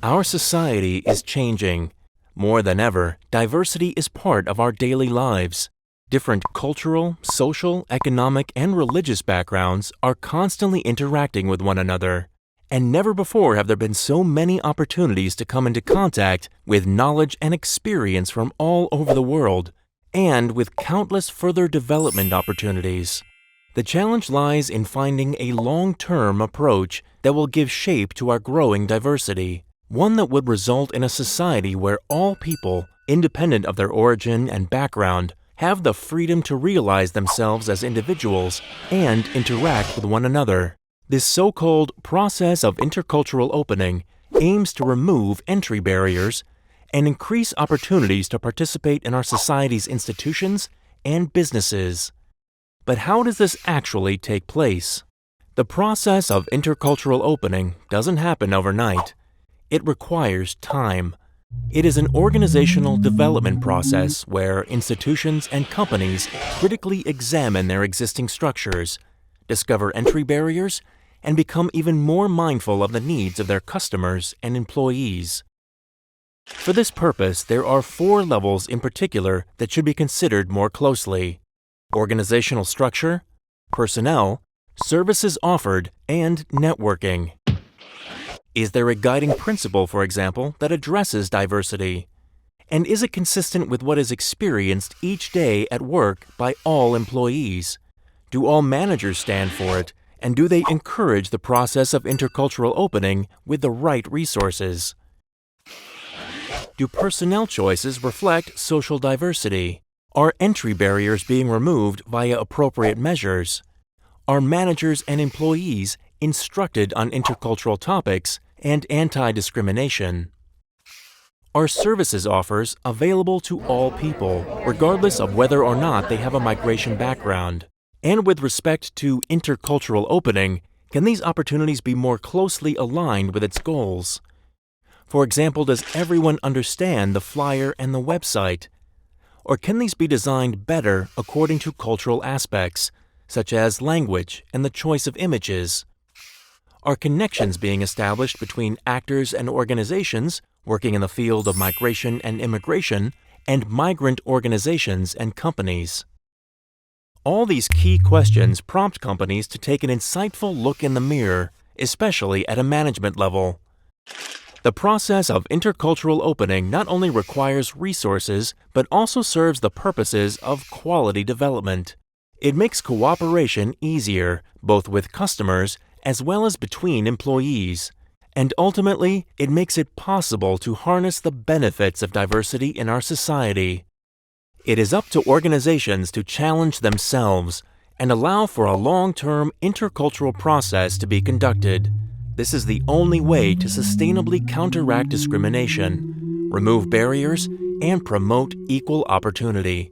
Our society is changing. More than ever, diversity is part of our daily lives. Different cultural, social, economic, and religious backgrounds are constantly interacting with one another. And never before have there been so many opportunities to come into contact with knowledge and experience from all over the world, and with countless further development opportunities. The challenge lies in finding a long-term approach that will give shape to our growing diversity, one that would result in a society where all people, independent of their origin and background, have the freedom to realize themselves as individuals and interact with one another. This so-called process of intercultural opening aims to remove entry barriers and increase opportunities to participate in our society's institutions and businesses. But how does this actually take place? The process of intercultural opening doesn't happen overnight. It requires time. It is an organizational development process where institutions and companies critically examine their existing structures, discover entry barriers, and become even more mindful of the needs of their customers and employees. For this purpose, there are 4 levels in particular that should be considered more closely: organizational structure, personnel, services offered, and networking. Is there a guiding principle, for example, that addresses diversity? And is it consistent with what is experienced each day at work by all employees? Do all managers stand for it, and do they encourage the process of intercultural opening with the right resources? Do personnel choices reflect social diversity? Are entry barriers being removed via appropriate measures? Are managers and employees instructed on intercultural topics and anti-discrimination? Are services offers available to all people, regardless of whether or not they have a migration background? And with respect to intercultural opening, can these opportunities be more closely aligned with its goals? For example, does everyone understand the flyer and the website? Or can these be designed better according to cultural aspects, such as language and the choice of images? Are connections being established between actors and organizations working in the field of migration and immigration and migrant organizations and companies? All these key questions prompt companies to take an insightful look in the mirror, especially at a management level. The process of intercultural opening not only requires resources, but also serves the purposes of quality development. It makes cooperation easier, both with customers as well as between employees. And ultimately, it makes it possible to harness the benefits of diversity in our society. It is up to organizations to challenge themselves and allow for a long-term intercultural process to be conducted. This is the only way to sustainably counteract discrimination, remove barriers, and promote equal opportunity.